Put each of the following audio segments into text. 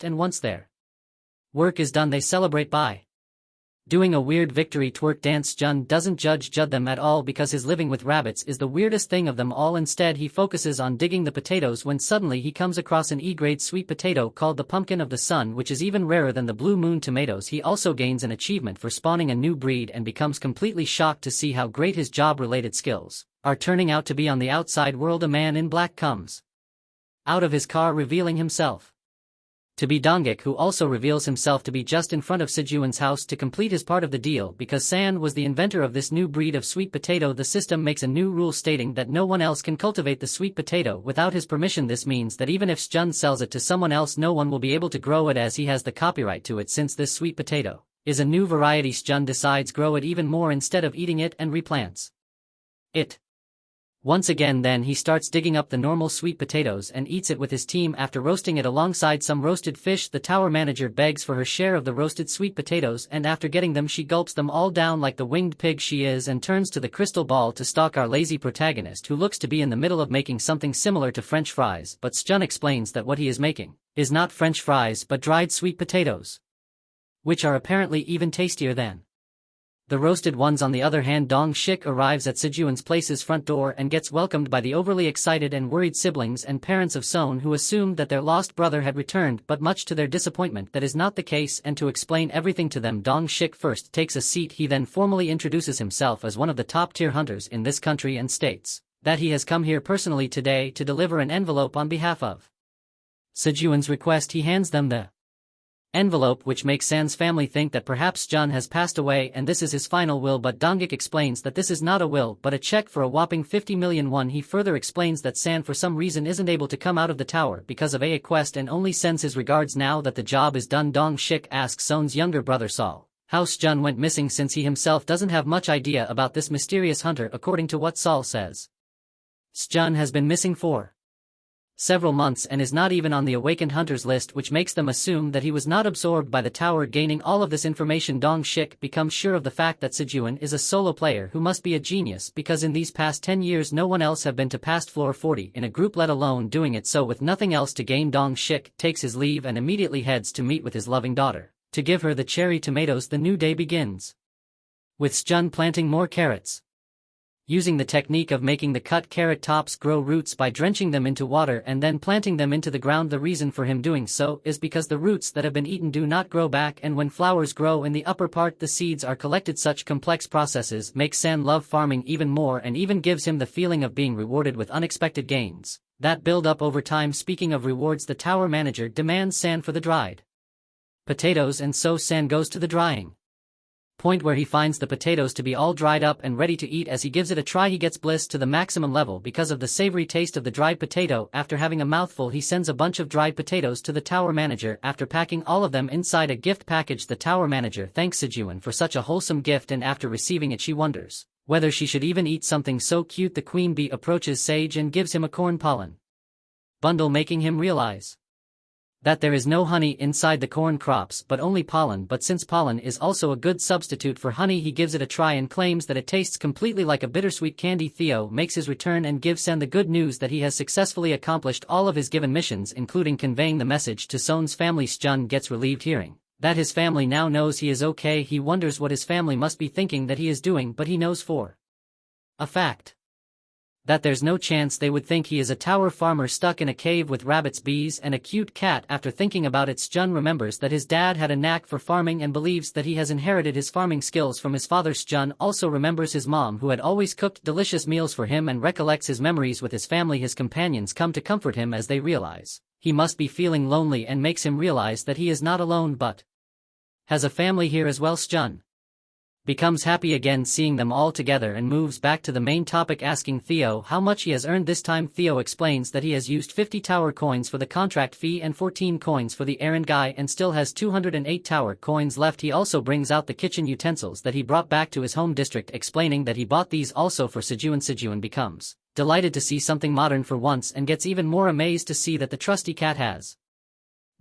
and once their work is done they celebrate by doing a weird victory twerk dance. Sejun doesn't judge them at all because his living with rabbits is the weirdest thing of them all. Instead he focuses on digging the potatoes when suddenly he comes across an E-grade sweet potato called the pumpkin of the sun, which is even rarer than the blue moon tomatoes. He also gains an achievement for spawning a new breed and becomes completely shocked to see how great his job-related skills are turning out to be. On the outside world, a man in black comes out of his car revealing himself to be Dongik, who also reveals himself to be just in front of Sejun's house to complete his part of the deal. Because San was the inventor of this new breed of sweet potato, the system makes a new rule stating that no one else can cultivate the sweet potato without his permission. This means that even if Sejun sells it to someone else, no one will be able to grow it as he has the copyright to it. Since this sweet potato is a new variety, Sejun decides grow it even more instead of eating it and replants it once again. Then he starts digging up the normal sweet potatoes and eats it with his team. After roasting it alongside some roasted fish, the tower manager begs for her share of the roasted sweet potatoes, and after getting them she gulps them all down like the winged pig she is and turns to the crystal ball to stalk our lazy protagonist, who looks to be in the middle of making something similar to French fries. But Sejun explains that what he is making is not French fries but dried sweet potatoes, which are apparently even tastier than the roasted ones. On the other hand, Dong Shik arrives at Sejun's place's front door and gets welcomed by the overly excited and worried siblings and parents of Son, who assumed that their lost brother had returned, but much to their disappointment that is not the case. And to explain everything to them, Dong Shik first takes a seat. He then formally introduces himself as one of the top-tier hunters in this country and states that he has come here personally today to deliver an envelope on behalf of Sejun's request. He hands them the envelope, which makes San's family think that perhaps Sejun has passed away and this is his final will, but Dongik explains that this is not a will but a check for a whopping 50 million won. He further explains that San for some reason isn't able to come out of the tower because of a quest and only sends his regards now that the job is done. Dong Shik asks Son's younger brother Sol how Sejun went missing, since he himself doesn't have much idea about this mysterious hunter. According to what Sol says, Sejun has been missing for several months and is not even on the awakened hunters list, which makes them assume that he was not absorbed by the tower. Gaining all of this information, Dong Shik becomes sure of the fact that Sejun is a solo player who must be a genius, because in these past 10 years no one else have been to past floor 40 in a group, let alone doing it. So with nothing else to gain, Dong Shik takes his leave and immediately heads to meet with his loving daughter to give her the cherry tomatoes. The new day begins with Sejun planting more carrots, using the technique of making the cut carrot tops grow roots by drenching them into water and then planting them into the ground. The reason for him doing so is because the roots that have been eaten do not grow back, and when flowers grow in the upper part the seeds are collected. Such complex processes make San love farming even more and even gives him the feeling of being rewarded with unexpected gains that build up over time. Speaking of rewards, the tower manager demands San for the dried potatoes, and so San goes to the drying point where he finds the potatoes to be all dried up and ready to eat. As he gives it a try, he gets bliss to the maximum level because of the savory taste of the dried potato. After having a mouthful, he sends a bunch of dried potatoes to the tower manager. After packing all of them inside a gift package, the tower manager thanks Sejun for such a wholesome gift, and after receiving it she wonders whether she should even eat something so cute. The queen bee approaches Sage and gives him a corn pollen bundle, making him realize that there is no honey inside the corn crops but only pollen. But since pollen is also a good substitute for honey, he gives it a try and claims that it tastes completely like a bittersweet candy. Theo makes his return and gives Sen the good news that he has successfully accomplished all of his given missions, including conveying the message to Son's family. Sejun gets relieved hearing that his family now knows he is okay. He wonders what his family must be thinking that he is doing, but he knows for a fact that there's no chance they would think he is a tower farmer stuck in a cave with rabbits, bees, and a cute cat. After thinking about it, Sejun remembers that his dad had a knack for farming and believes that he has inherited his farming skills from his father. Sejun also remembers his mom, who had always cooked delicious meals for him, and recollects his memories with his family. His companions come to comfort him as they realize he must be feeling lonely, and makes him realize that he is not alone but has a family here as well. Sejun becomes happy again seeing them all together and moves back to the main topic, asking Theo how much he has earned this time. Theo explains that he has used 50 tower coins for the contract fee and 14 coins for the errand guy and still has 208 tower coins left. He also brings out the kitchen utensils that he brought back to his home district, explaining that he bought these also for Sejun. Sejun becomes delighted to see something modern for once and gets even more amazed to see that the trusty cat has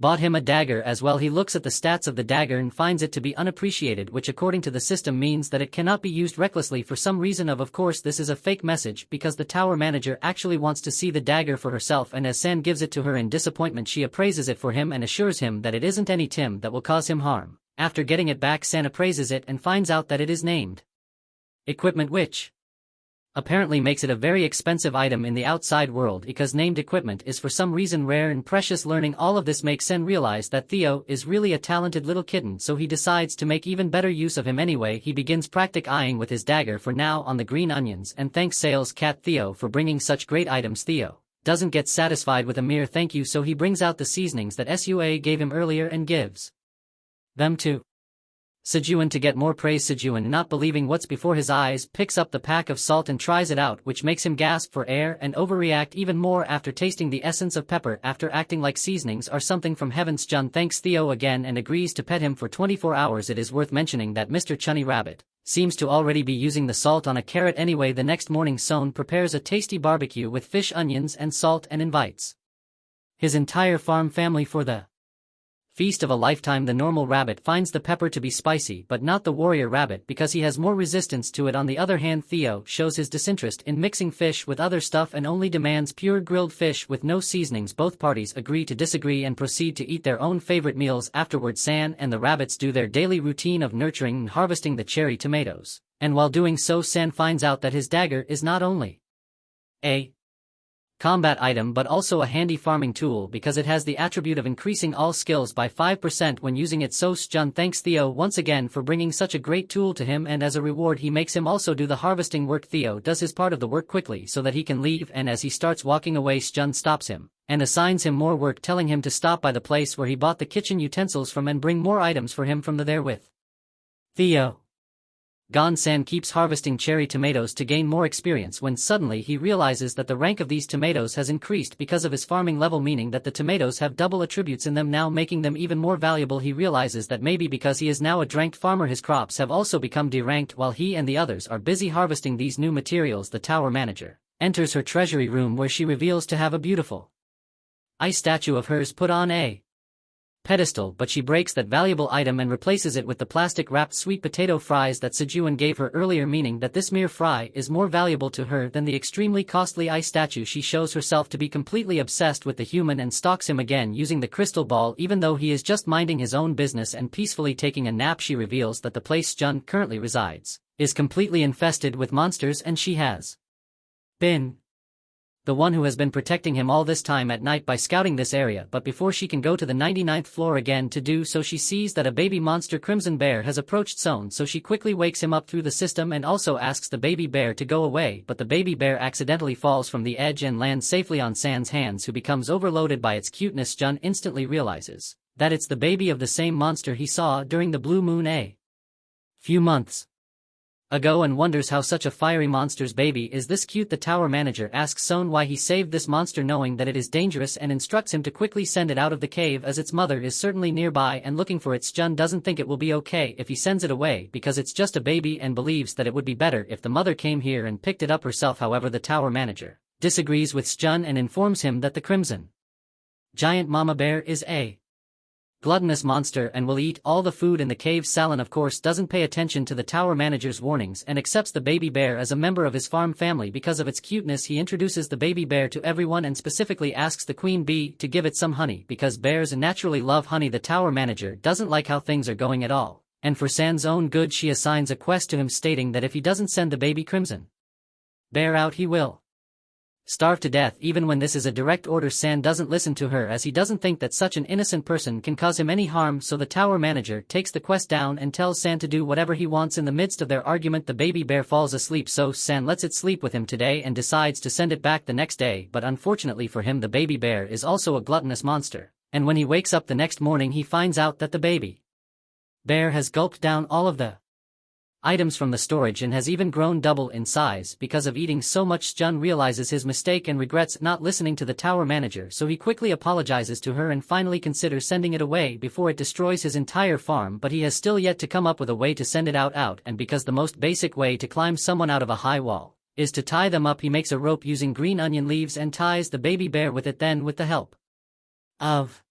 bought him a dagger as well. He looks at the stats of the dagger and finds it to be unappreciated, which according to the system means that it cannot be used recklessly for some reason. Of course this is a fake message because the tower manager actually wants to see the dagger for herself, and as San gives it to her in disappointment she appraises it for him and assures him that it isn't any Tim that will cause him harm. After getting it back, San appraises it and finds out that it is named equipment, which apparently makes it a very expensive item in the outside world because named equipment is for some reason rare and precious. Learning all of this makes Sen realize that Theo is really a talented little kitten, so he decides to make even better use of him anyway. He begins practic eyeing with his dagger for now on the green onions and thanks sales cat Theo for bringing such great items. Theo doesn't get satisfied with a mere thank you, so he brings out the seasonings that Sua gave him earlier and gives them to Sejun to get more praise. Sejun, not believing what's before his eyes, picks up the pack of salt and tries it out, which makes him gasp for air and overreact even more after tasting the essence of pepper. After acting like seasonings are something from heaven, Sejun thanks Theo again and agrees to pet him for 24 hours. It is worth mentioning that Mr. Chunny Rabbit seems to already be using the salt on a carrot anyway. The next morning Son prepares a tasty barbecue with fish, onions and salt and invites his entire farm family for the feast of a lifetime. The normal rabbit finds the pepper to be spicy but not the warrior rabbit because he has more resistance to it. On the other hand, Theo shows his disinterest in mixing fish with other stuff and only demands pure grilled fish with no seasonings. Both parties agree to disagree and proceed to eat their own favorite meals. Afterward, San and the rabbits do their daily routine of nurturing and harvesting the cherry tomatoes, and while doing so San finds out that his dagger is not only a combat item but also a handy farming tool because it has the attribute of increasing all skills by 5% when using it. So Sejun thanks Theo once again for bringing such a great tool to him, and as a reward he makes him also do the harvesting work. Theo does his part of the work quickly so that he can leave, and as he starts walking away Sejun stops him and assigns him more work, telling him to stop by the place where he bought the kitchen utensils from and bring more items for him from there. With Theo gone, San keeps harvesting cherry tomatoes to gain more experience when suddenly he realizes that the rank of these tomatoes has increased because of his farming level, meaning that the tomatoes have double attributes in them now, making them even more valuable. He realizes that maybe because he is now a ranked farmer his crops have also become deranked. While he and the others are busy harvesting these new materials, the tower manager enters her treasury room where she reveals to have a beautiful ice statue of hers put on a pedestal, but she breaks that valuable item and replaces it with the plastic-wrapped sweet potato fries that Sejun gave her earlier, meaning that this mere fry is more valuable to her than the extremely costly ice statue. She shows herself to be completely obsessed with the human and stalks him again using the crystal ball even though he is just minding his own business and peacefully taking a nap. She reveals that the place Sejun currently resides is completely infested with monsters and she has been the one who has been protecting him all this time at night by scouting this area. But before she can go to the 99th floor again to do so, she sees that a baby monster Crimson Bear has approached Son, so she quickly wakes him up through the system and also asks the baby bear to go away, but the baby bear accidentally falls from the edge and lands safely on San's hands, who becomes overloaded by its cuteness. Jun instantly realizes that it's the baby of the same monster he saw during the blue moon a few months ago and wonders how such a fiery monster's baby is this cute. The tower manager asks Son why he saved this monster knowing that it is dangerous and instructs him to quickly send it out of the cave as its mother is certainly nearby and looking for it. Sejun doesn't think it will be okay if he sends it away because it's just a baby and believes that it would be better if the mother came here and picked it up herself. However, the tower manager disagrees with Sejun and informs him that the crimson giant mama bear is a gluttonous monster and will eat all the food in the cave. Salon of course doesn't pay attention to the tower manager's warnings and accepts the baby bear as a member of his farm family because of its cuteness. He introduces the baby bear to everyone and specifically asks the queen bee to give it some honey because bears naturally love honey. The tower manager doesn't like how things are going at all, and for San's own good she assigns a quest to him stating that if he doesn't send the baby crimson bear out he will starve to death. Even when this is a direct order, San doesn't listen to her as he doesn't think that such an innocent person can cause him any harm, so the tower manager takes the quest down and tells San to do whatever he wants. In the midst of their argument the baby bear falls asleep, so San lets it sleep with him today and decides to send it back the next day, but unfortunately for him the baby bear is also a gluttonous monster, and when he wakes up the next morning he finds out that the baby bear has gulped down all of the items from the storage and has even grown double in size because of eating so much. Sejun realizes his mistake and regrets not listening to the tower manager, so he quickly apologizes to her and finally considers sending it away before it destroys his entire farm, but he has still yet to come up with a way to send it out, and because the most basic way to climb someone out of a high wall is to tie them up, he makes a rope using green onion leaves and ties the baby bear with it. Then with the help of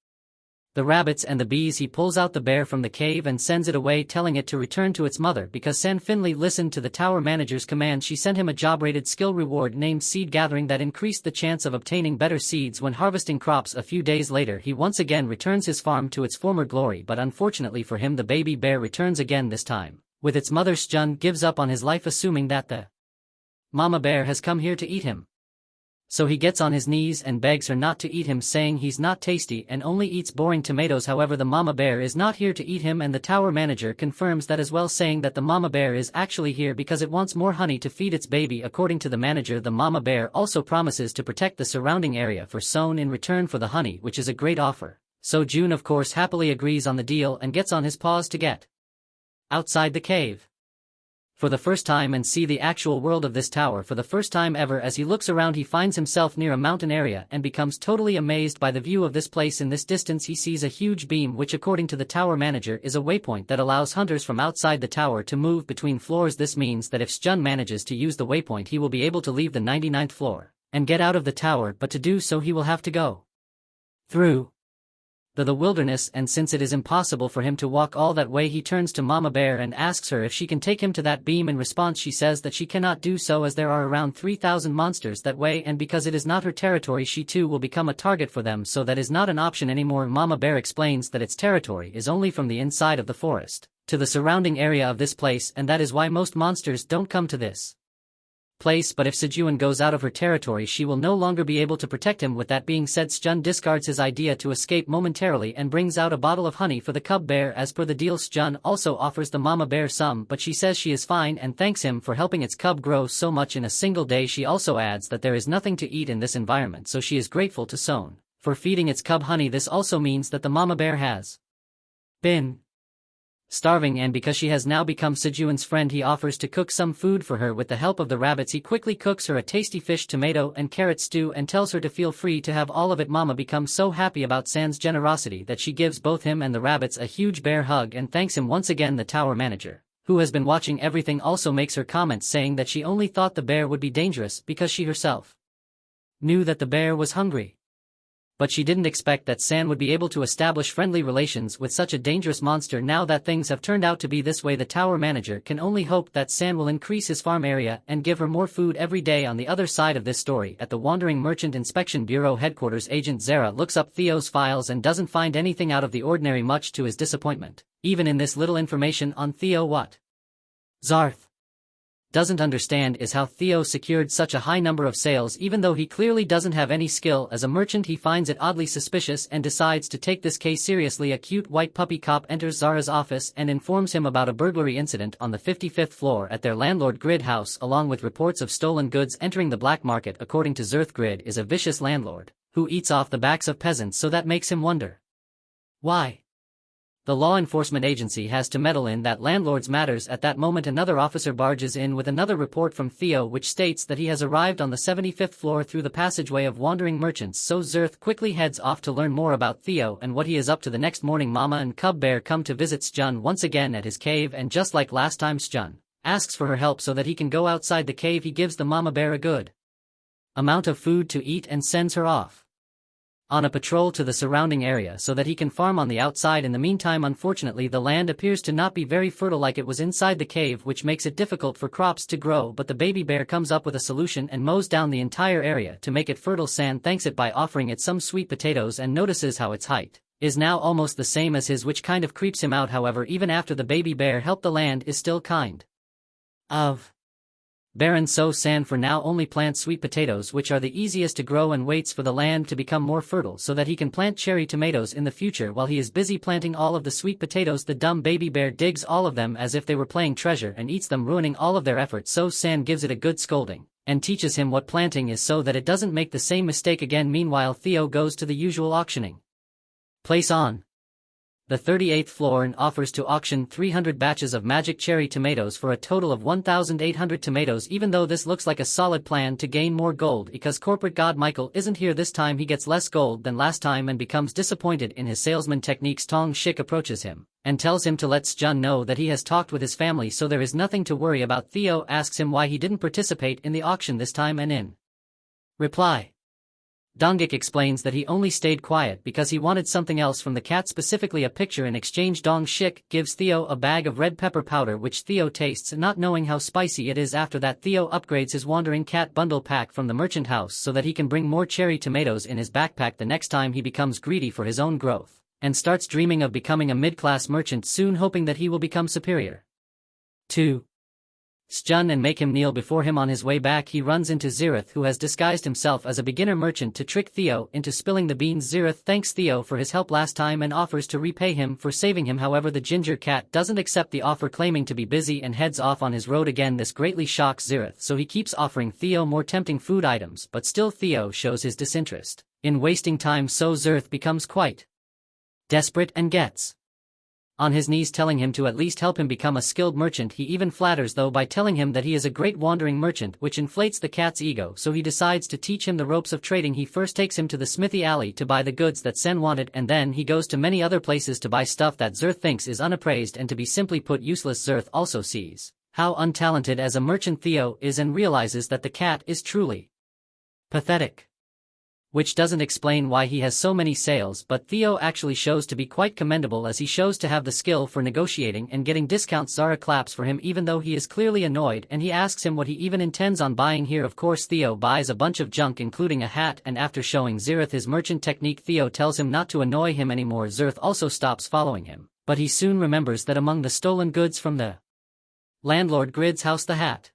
the rabbits and the bees. He pulls out the bear from the cave and sends it away, telling it to return to its mother because San Finley listened to the tower manager's command. She sent him a job-rated skill reward named seed gathering that increased the chance of obtaining better seeds when harvesting crops. A few days later he once again returns his farm to its former glory, but unfortunately for him the baby bear returns again, this time with its mother. Sejun gives up on his life, assuming that the mama bear has come here to eat him. So he gets on his knees and begs her not to eat him, saying he's not tasty and only eats boring tomatoes. However, the mama bear is not here to eat him, and the tower manager confirms that as well, saying that the mama bear is actually here because it wants more honey to feed its baby. According to the manager, the mama bear also promises to protect the surrounding area for Sejun in return for the honey, which is a great offer. So Sejun of course happily agrees on the deal and gets on his paws to get outside the cave for the first time and see the actual world of this tower for the first time ever. As he looks around, he finds himself near a mountain area and becomes totally amazed by the view of this place. In this distance he sees a huge beam, which according to the tower manager is a waypoint that allows hunters from outside the tower to move between floors. This means that if Sejun manages to use the waypoint, he will be able to leave the 99th floor and get out of the tower, but to do so he will have to go through the wilderness, and since it is impossible for him to walk all that way, he turns to Mama Bear and asks her if she can take him to that beam. In response she says that she cannot do so as there are around 3,000 monsters that way, and because it is not her territory she too will become a target for them, so that is not an option anymore. Mama Bear explains that its territory is only from the inside of the forest to the surrounding area of this place, and that is why most monsters don't come to this place. But if Sejun goes out of her territory she will no longer be able to protect him. With that being said, Sejun discards his idea to escape momentarily and brings out a bottle of honey for the cub bear. As per the deal, Sejun also offers the mama bear some, but she says she is fine and thanks him for helping its cub grow so much in a single day. She also adds that there is nothing to eat in this environment, so she is grateful to Sejun for feeding its cub honey. This also means that the mama bear has been starving, and because she has now become Sejun's friend, he offers to cook some food for her with the help of the rabbits. He quickly cooks her a tasty fish, tomato and carrot stew and tells her to feel free to have all of it. Mama becomes so happy about San's generosity that she gives both him and the rabbits a huge bear hug and thanks him once again. The tower manager, who has been watching everything, also makes her comments saying that she only thought the bear would be dangerous because she herself knew that the bear was hungry, but she didn't expect that San would be able to establish friendly relations with such a dangerous monster. Now that things have turned out to be this way, the tower manager can only hope that San will increase his farm area and give her more food every day. On the other side of this story, at the Wandering Merchant Inspection Bureau headquarters, Agent Zara looks up Theo's files and doesn't find anything out of the ordinary, much to his disappointment. Even in this little information on Theo, what Zarth doesn't understand is how Theo secured such a high number of sales. Even though he clearly doesn't have any skill as a merchant, he finds it oddly suspicious and decides to take this case seriously. A cute white puppy cop enters Zara's office and informs him about a burglary incident on the 55th floor at their landlord Grid house, along with reports of stolen goods entering the black market. According to Zerth, Grid is a vicious landlord who eats off the backs of peasants, so that makes him wonder why the law enforcement agency has to meddle in that landlord's matters. At that moment another officer barges in with another report from Theo, which states that he has arrived on the 75th floor through the passageway of wandering merchants. So Zerth quickly heads off to learn more about Theo and what he is up to. The next morning Mama and Cub Bear come to visit Sejun once again at his cave, and just like last time, Sejun asks for her help so that he can go outside the cave. He gives the Mama Bear a good amount of food to eat and sends her off on a patrol to the surrounding area so that he can farm on the outside. In the meantime, unfortunately, the land appears to not be very fertile like it was inside the cave, which makes it difficult for crops to grow, but the baby bear comes up with a solution and mows down the entire area to make it fertile. San thanks it by offering it some sweet potatoes and notices how its height is now almost the same as his, which kind of creeps him out. However, even after the baby bear helped, the land is still kind of barren, so San for now only plants sweet potatoes, which are the easiest to grow, and waits for the land to become more fertile so that he can plant cherry tomatoes in the future. While he is busy planting all of the sweet potatoes, the dumb baby bear digs all of them as if they were playing treasure and eats them, ruining all of their efforts. So San gives it a good scolding and teaches him what planting is so that it doesn't make the same mistake again. Meanwhile, Theo goes to the usual auctioning place on the 38th floor and offers to auction 300 batches of magic cherry tomatoes for a total of 1,800 tomatoes. Even though this looks like a solid plan to gain more gold, because corporate god Michael isn't here this time, he gets less gold than last time and becomes disappointed in his salesman techniques. Tong Shik approaches him and tells him to let Sejun know that he has talked with his family, so there is nothing to worry about. Theo asks him why he didn't participate in the auction this time, and in reply, Dongik explains that he only stayed quiet because he wanted something else from the cat, specifically a picture. In exchange, Dong Shik gives Theo a bag of red pepper powder, which Theo tastes, not knowing how spicy it is. After that, Theo upgrades his wandering cat bundle pack from the merchant house so that he can bring more cherry tomatoes in his backpack the next time he becomes greedy for his own growth, and starts dreaming of becoming a mid-class merchant soon, hoping that he will become superior to Sejun and make him kneel before him. On his way back, he runs into Zirith, who has disguised himself as a beginner merchant to trick Theo into spilling the beans. Zirith thanks Theo for his help last time and offers to repay him for saving him. However, the ginger cat doesn't accept the offer, claiming to be busy, and heads off on his road again. This greatly shocks Zirith, so he keeps offering Theo more tempting food items, but still Theo shows his disinterest in wasting time, so Zirith becomes quite desperate and gets on his knees, telling him to at least help him become a skilled merchant. He even flatters though by telling him that he is a great wandering merchant, which inflates the cat's ego, so he decides to teach him the ropes of trading. He first takes him to the smithy alley to buy the goods that Sen wanted, and then he goes to many other places to buy stuff that Zirth thinks is unappraised and to be simply put useless. Zirth also sees how untalented as a merchant Theo is and realizes that the cat is truly pathetic, which doesn't explain why he has so many sales, but Theo actually shows to be quite commendable as he shows to have the skill for negotiating and getting discounts. Zara claps for him even though he is clearly annoyed, and he asks him what he even intends on buying here. Of course, Theo buys a bunch of junk including a hat, and after showing Zirith his merchant technique, Theo tells him not to annoy him anymore. Zirith also stops following him, but he soon remembers that among the stolen goods from the landlord Grid's house, the hat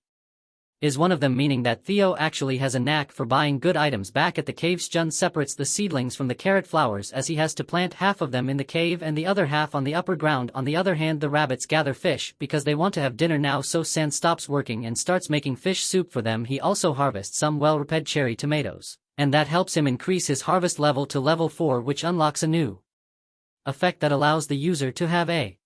is one of them, meaning that Theo actually has a knack for buying good items. Back at the cave, Sejun separates the seedlings from the carrot flowers as he has to plant half of them in the cave and the other half on the upper ground. On the other hand, the rabbits gather fish because they want to have dinner now, so San stops working and starts making fish soup for them. He also harvests some well-ripened cherry tomatoes, and that helps him increase his harvest level to level 4, which unlocks a new effect that allows the user to have a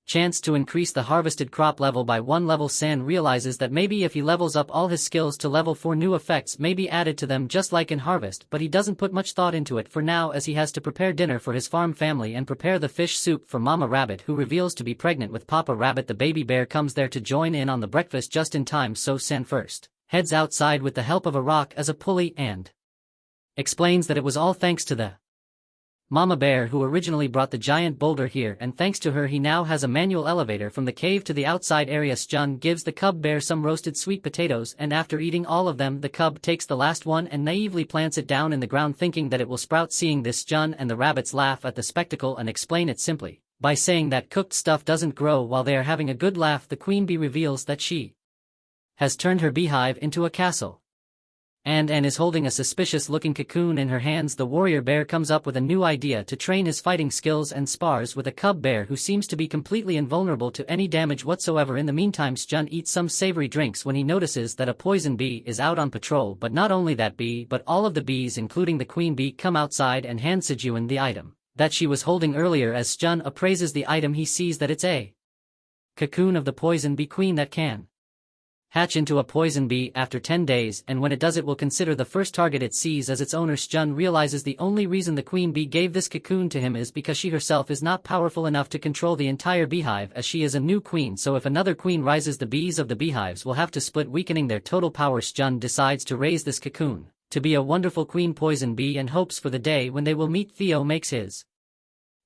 chance to increase the harvested crop level by 1 level. San realizes that maybe if he levels up all his skills to level 4, new effects may be added to them just like in Harvest, but he doesn't put much thought into it for now as he has to prepare dinner for his farm family and prepare the fish soup for Mama Rabbit, who reveals to be pregnant with Papa Rabbit. The baby bear comes there to join in on the breakfast just in time, so San first heads outside with the help of a rock as a pulley and explains that it was all thanks to the Mama Bear who originally brought the giant boulder here, and thanks to her he now has a manual elevator from the cave to the outside area. Sejun gives the cub bear some roasted sweet potatoes, and after eating all of them the cub takes the last one and naively plants it down in the ground thinking that it will sprout. Seeing this, Sejun and the rabbits laugh at the spectacle and explain it simply by saying that cooked stuff doesn't grow. While they are having a good laugh, the queen bee reveals that she has turned her beehive into a castle and is holding a suspicious-looking cocoon in her hands. The warrior bear comes up with a new idea to train his fighting skills and spars with a cub bear who seems to be completely invulnerable to any damage whatsoever. In the meantime, Sejun eats some savory drinks when he notices that a poison bee is out on patrol, but not only that bee but all of the bees including the queen bee come outside and hand Sejun the item that she was holding earlier. As Sejun appraises the item, he sees that it's a cocoon of the poison bee queen that can hatch into a poison bee after 10 days, and when it does it will consider the first target it sees as its owner. Sejun realizes the only reason the queen bee gave this cocoon to him is because she herself is not powerful enough to control the entire beehive, as she is a new queen, so if another queen rises the bees of the beehives will have to split, weakening their total power. Sejun decides to raise this cocoon to be a wonderful queen poison bee and hopes for the day when they will meet. Theo makes his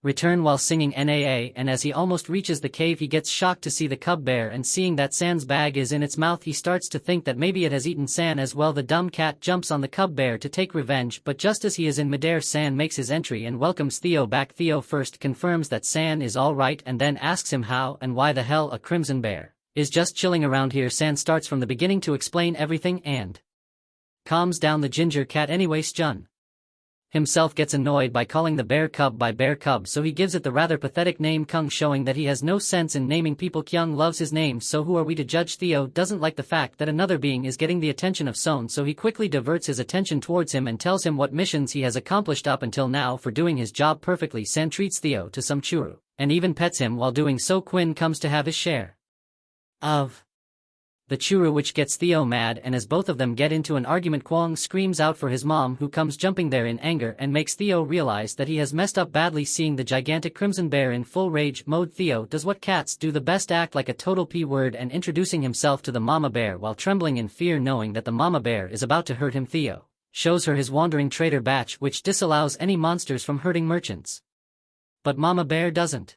return while singing NAA, and as he almost reaches the cave he gets shocked to see the cub bear, and seeing that San's bag is in its mouth he starts to think that maybe it has eaten San as well. The dumb cat jumps on the cub bear to take revenge, but just as he is in midair San makes his entry and welcomes Theo back. Theo first confirms that San is alright and then asks him how and why the hell a crimson bear is just chilling around here. San starts from the beginning to explain everything and calms down the ginger cat anyway. Sejun himself gets annoyed by calling the bear cub by bear cub, so he gives it the rather pathetic name Kung, showing that he has no sense in naming people. Kyung loves his name, so who are we to judge? Theo doesn't like the fact that another being is getting the attention of Son, so he quickly diverts his attention towards him and tells him what missions he has accomplished up until now for doing his job perfectly. San treats Theo to some churu and even pets him. While doing so, Quinn comes to have his share of the churu, which gets Theo mad, and as both of them get into an argument Kwong screams out for his mom, who comes jumping there in anger and makes Theo realize that he has messed up badly. Seeing the gigantic crimson bear in full rage mode, Theo does what cats do the best, act like a total p-word and introducing himself to the mama bear while trembling in fear knowing that the mama bear is about to hurt him. Theo shows her his wandering trader batch which disallows any monsters from hurting merchants. But Mama Bear doesn't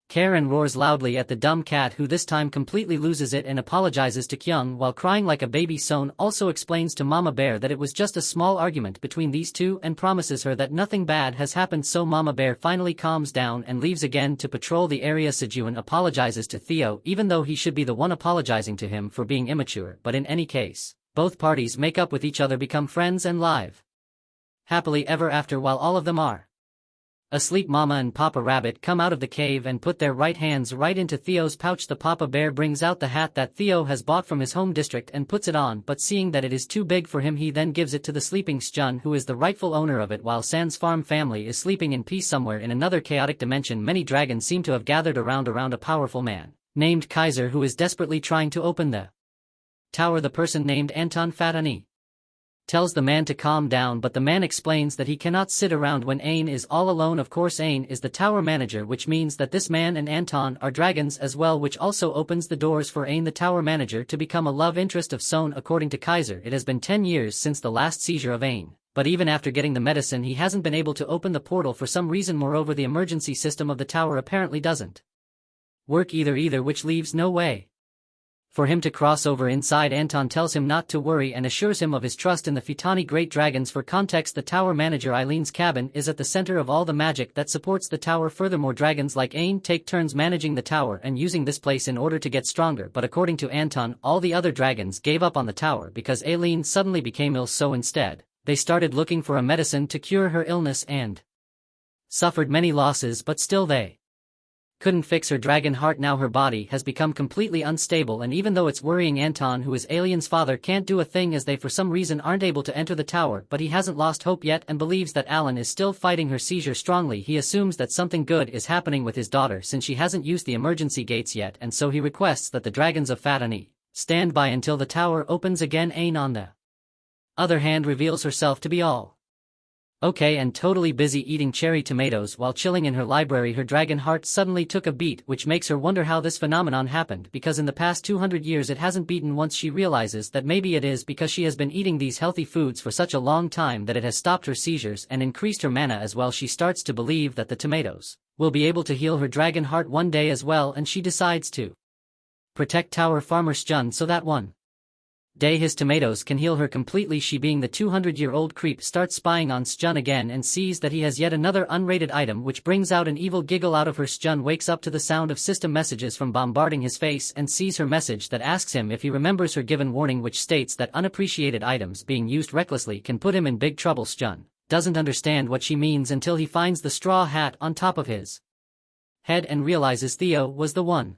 care and roars loudly at the dumb cat, who this time completely loses it and apologizes to Kyung while crying like a baby. Son also explains to Mama Bear that it was just a small argument between these two and promises her that nothing bad has happened, so Mama Bear finally calms down and leaves again to patrol the area. Sejun apologizes to Theo even though he should be the one apologizing to him for being immature, but in any case, both parties make up with each other, become friends and live happily ever after while all of them are asleep. Mama and Papa Rabbit come out of the cave and put their right hands right into Theo's pouch. The Papa Bear brings out the hat that Theo has bought from his home district and puts it on, but seeing that it is too big for him, he then gives it to the sleeping Sejun, who is the rightful owner of it, while San's farm family is sleeping in peace somewhere in another chaotic dimension. Many dragons seem to have gathered around a powerful man named Kaiser, who is desperately trying to open the tower. The person named Anton Fatani tells the man to calm down, but the man explains that he cannot sit around when Ain is all alone. Of course, Ain is the tower manager, which means that this man and Anton are dragons as well, which also opens the doors for Ain, the tower manager, to become a love interest of Son. According to Kaiser, it has been 10 years since the last seizure of Ain, but even after getting the medicine he hasn't been able to open the portal for some reason. Moreover, the emergency system of the tower apparently doesn't work either, which leaves no way for him to cross over inside. Anton tells him not to worry and assures him of his trust in the Fitani great dragons. For context, the tower manager Eileen's cabin is at the center of all the magic that supports the tower. Furthermore, dragons like Ain take turns managing the tower and using this place in order to get stronger, but according to Anton, all the other dragons gave up on the tower because Aileen suddenly became ill, so instead, they started looking for a medicine to cure her illness and suffered many losses, but still they couldn't fix her dragon heart. Now her body has become completely unstable, and even though it's worrying Anton, who is Alien's father, can't do a thing as they for some reason aren't able to enter the tower, but he hasn't lost hope yet and believes that Alan is still fighting her seizure strongly. He assumes that something good is happening with his daughter since she hasn't used the emergency gates yet, and so he requests that the dragons of Fatani stand by until the tower opens again. Ain, on the other hand, reveals herself to be all okay and totally busy eating cherry tomatoes while chilling in her library. Her dragon heart suddenly took a beat, which makes her wonder how this phenomenon happened, because in the past 200 years it hasn't beaten once. She realizes that maybe it is because she has been eating these healthy foods for such a long time that it has stopped her seizures and increased her mana as well. She starts to believe that the tomatoes will be able to heal her dragon heart one day as well, and she decides to protect tower farmer Sejun so that one day his tomatoes can heal her completely. She, being the 200-year-old creep, starts spying on Sejun again and sees that he has yet another unrated item, which brings out an evil giggle out of her. Sejun wakes up to the sound of system messages from bombarding his face and sees her message that asks him if he remembers her given warning, which states that unappreciated items being used recklessly can put him in big trouble. Sejun doesn't understand what she means until he finds the straw hat on top of his head and realizes Theo was the one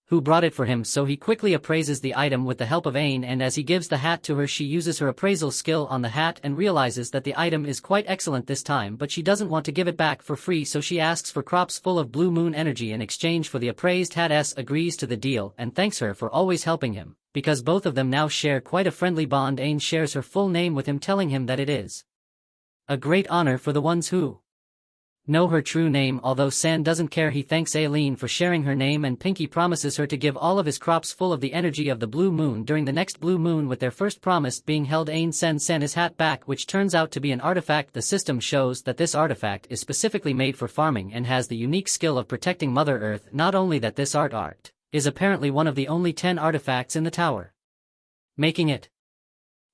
who brought it for him, so he quickly appraises the item with the help of Ain, and as he gives the hat to her, she uses her appraisal skill on the hat and realizes that the item is quite excellent this time, but she doesn't want to give it back for free, so she asks for crops full of blue moon energy in exchange for the appraised hat. Agrees to the deal and thanks her for always helping him, because both of them now share quite a friendly bond. Ain shares her full name with him, telling him that it is a great honor for the ones who know her true name. Although San doesn't care, he thanks Aileen for sharing her name, and Pinky promises her to give all of his crops full of the energy of the blue moon during the next blue moon, with their first promise being held. Ain sends San his hat back, which turns out to be an artifact. The system shows that this artifact is specifically made for farming and has the unique skill of protecting Mother Earth. Not only that, this art is apparently one of the only 10 artifacts in the tower, making it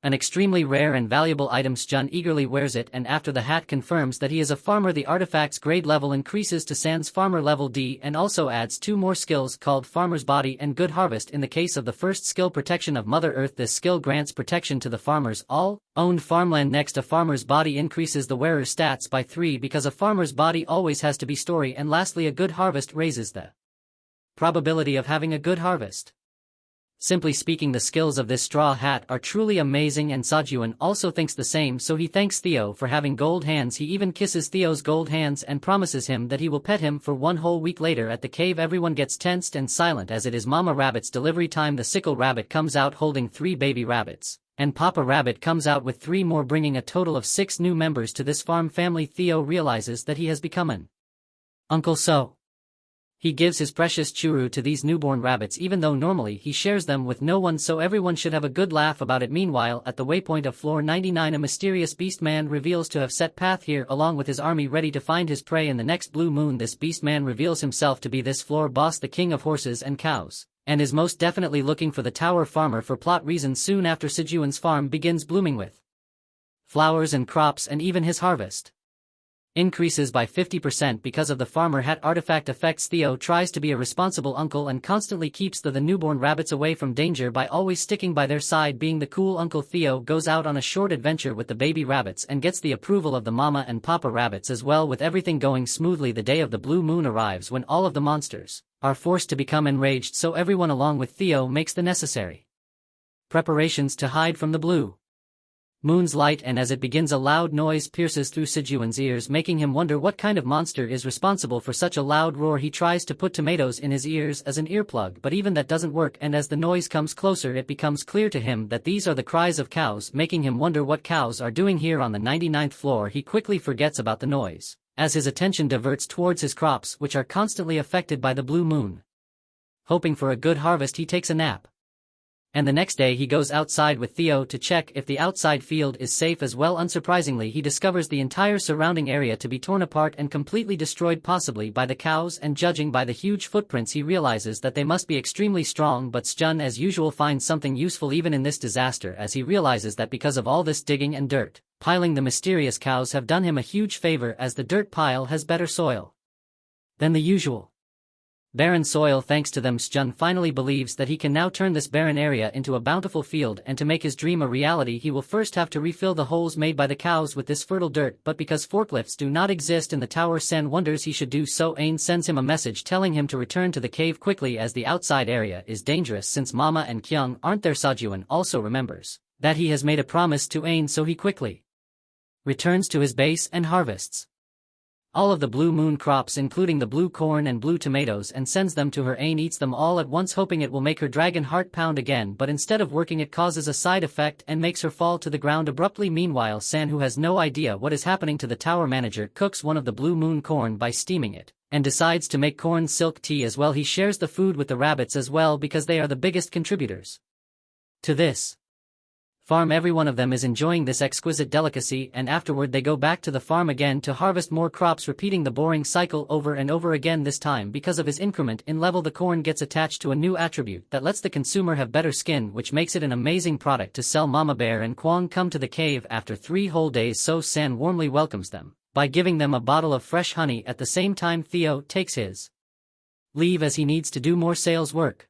an extremely rare and valuable item. Sejun eagerly wears it, and after the hat confirms that he is a farmer, the artifact's grade level increases to San's farmer level D and also adds 2 more skills called Farmer's Body and Good Harvest. In the case of the first skill, Protection of Mother Earth, this skill grants protection to the farmer's all-owned farmland. Next, a Farmer's Body increases the wearer's stats by 3 because a farmer's body always has to be story, and lastly, a Good Harvest raises the probability of having a good harvest. Simply speaking, the skills of this straw hat are truly amazing, and Sejun also thinks the same, so he thanks Theo for having gold hands. He even kisses Theo's gold hands and promises him that he will pet him for 1 whole week. Later at the cave, everyone gets tensed and silent as it is Mama Rabbit's delivery time. The sickle rabbit comes out holding 3 baby rabbits, and Papa Rabbit comes out with 3 more, bringing a total of 6 new members to this farm family. Theo realizes that he has become an uncle, so He gives his precious churu to these newborn rabbits even though normally he shares them with no one, so everyone should have a good laugh about it. Meanwhile, at the waypoint of floor 99, a mysterious beast man reveals to have set path here along with his army ready to find his prey in the next blue moon. This beast man reveals himself to be this floor boss, the king of horses and cows, and is most definitely looking for the tower farmer for plot reasons. Soon after, Sejun's farm begins blooming with flowers and crops, and even his harvest increases by 50% because of the farmer hat artifact effects. Theo tries to be a responsible uncle and constantly keeps the newborn rabbits away from danger by always sticking by their side. Being the cool uncle, Theo goes out on a short adventure with the baby rabbits and gets the approval of the mama and papa rabbits as well. With everything going smoothly, the day of the blue moon arrives when all of the monsters are forced to become enraged, so everyone along with Theo makes the necessary preparations to hide from the blue moon's light, and as it begins, a loud noise pierces through Sejun's ears, making him wonder what kind of monster is responsible for such a loud roar. He tries to put tomatoes in his ears as an earplug, but even that doesn't work, and as the noise comes closer it becomes clear to him that these are the cries of cows, making him wonder what cows are doing here on the 99th floor. He quickly forgets about the noise as his attention diverts towards his crops, which are constantly affected by the blue moon. Hoping for a good harvest, he takes a nap. And the next day he goes outside with Theo to check if the outside field is safe as well. Unsurprisingly, he discovers the entire surrounding area to be torn apart and completely destroyed, possibly by the cows, and judging by the huge footprints he realizes that they must be extremely strong. But Sejun as usual finds something useful even in this disaster, as he realizes that because of all this digging and dirt piling, the mysterious cows have done him a huge favor, as the dirt pile has better soil than the usual barren soil. Thanks to them, Sejun finally believes that he can now turn this barren area into a bountiful field, and to make his dream a reality he will first have to refill the holes made by the cows with this fertile dirt. But because forklifts do not exist in the tower, Sen wonders he should do so. Ain sends him a message telling him to return to the cave quickly as the outside area is dangerous since Mama and Kyung aren't there. Sejun also remembers that he has made a promise to Ain, so he quickly returns to his base and harvests all of the blue moon crops, including the blue corn and blue tomatoes, and sends them to her. Ain eats them all at once, hoping it will make her dragon heart pound again, but instead of working it causes a side effect and makes her fall to the ground abruptly. Meanwhile, San, who has no idea what is happening to the tower manager, cooks one of the blue moon corn by steaming it, and decides to make corn silk tea as well. He shares the food with the rabbits as well because they are the biggest contributors to this farm. Every one of them is enjoying this exquisite delicacy, and afterward they go back to the farm again to harvest more crops, repeating the boring cycle over and over again. This time, because of his increment in level, the corn gets attached to a new attribute that lets the consumer have better skin, which makes it an amazing product to sell. Mama Bear and Kwang come to the cave after 3 whole days, so San warmly welcomes them by giving them a bottle of fresh honey. At the same time, Theo takes his leave as he needs to do more sales work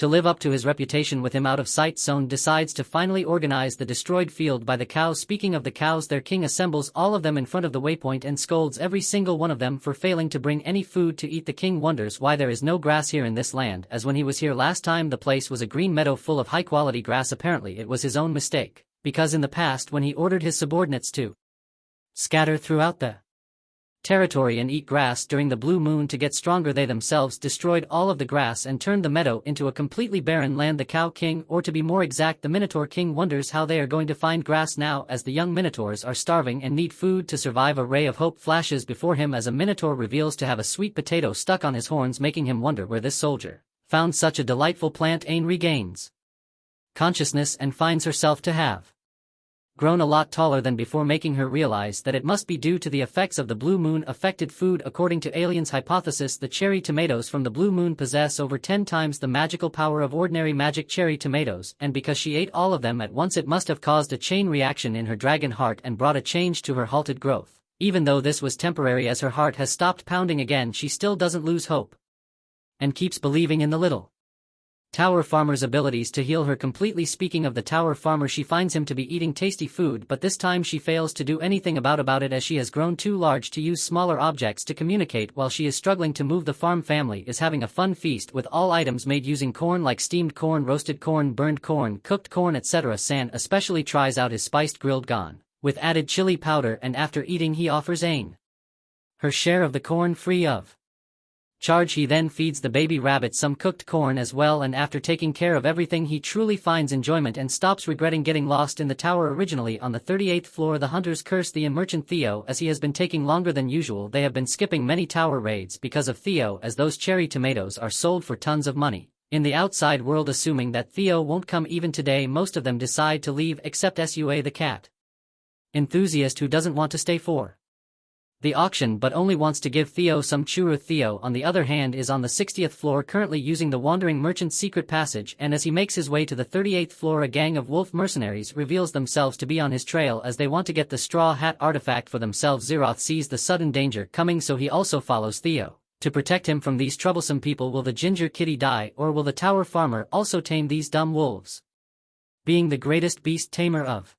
to live up to his reputation. With him out of sight, Son decides to finally organize the destroyed field by the cows. Speaking of the cows, their king assembles all of them in front of the waypoint and scolds every single one of them for failing to bring any food to eat. The king wonders why there is no grass here in this land, as when he was here last time the place was a green meadow full of high-quality grass. Apparently it was his own mistake, because in the past when he ordered his subordinates to scatter throughout the territory and eat grass during the blue moon to get stronger, they themselves destroyed all of the grass and turned the meadow into a completely barren land. The cow king, or to be more exact the minotaur king, wonders how they are going to find grass now, as the young minotaurs are starving and need food to survive. A ray of hope flashes before him as a minotaur reveals to have a sweet potato stuck on his horns, making him wonder where this soldier found such a delightful plant. Ain regains consciousness and finds herself to have grown a lot taller than before, making her realize that it must be due to the effects of the blue moon affected food. According to Alien's hypothesis, the cherry tomatoes from the blue moon possess over 10 times the magical power of ordinary magic cherry tomatoes, and because she ate all of them at once it must have caused a chain reaction in her dragon heart and brought a change to her halted growth. Even though this was temporary, as her heart has stopped pounding again, she still doesn't lose hope and keeps believing in the little tower farmer's abilities to heal her completely. Speaking of the tower farmer, she finds him to be eating tasty food, but this time she fails to do anything about it as she has grown too large to use smaller objects to communicate. While she is struggling to move, the farm family is having a fun feast with all items made using corn, like steamed corn, roasted corn, burned corn, cooked corn, etc. San especially tries out his spiced grilled gan with added chili powder, and after eating he offers Ain her share of the corn free of Charge. He then feeds the baby rabbit some cooked corn as well, and after taking care of everything he truly finds enjoyment and stops regretting getting lost in the tower. Originally on the 38th floor, the hunters curse the merchant Theo as he has been taking longer than usual. They have been skipping many tower raids because of Theo, as those cherry tomatoes are sold for tons of money. In the outside world, assuming that Theo won't come even today, most of them decide to leave except Sua the cat enthusiast, who doesn't want to stay for the auction but only wants to give Theo some churro. Theo, on the other hand, is on the 60th floor currently using the wandering merchant's secret passage, and as he makes his way to the 38th floor, a gang of wolf mercenaries reveals themselves to be on his trail as they want to get the straw hat artifact for themselves. Zeroth sees the sudden danger coming, so he also follows Theo to protect him from these troublesome people. Will the ginger kitty die, or will the tower farmer also tame these dumb wolves, being the greatest beast tamer of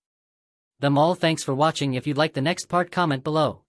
them all? Thanks for watching. If you'd like the next part, comment below.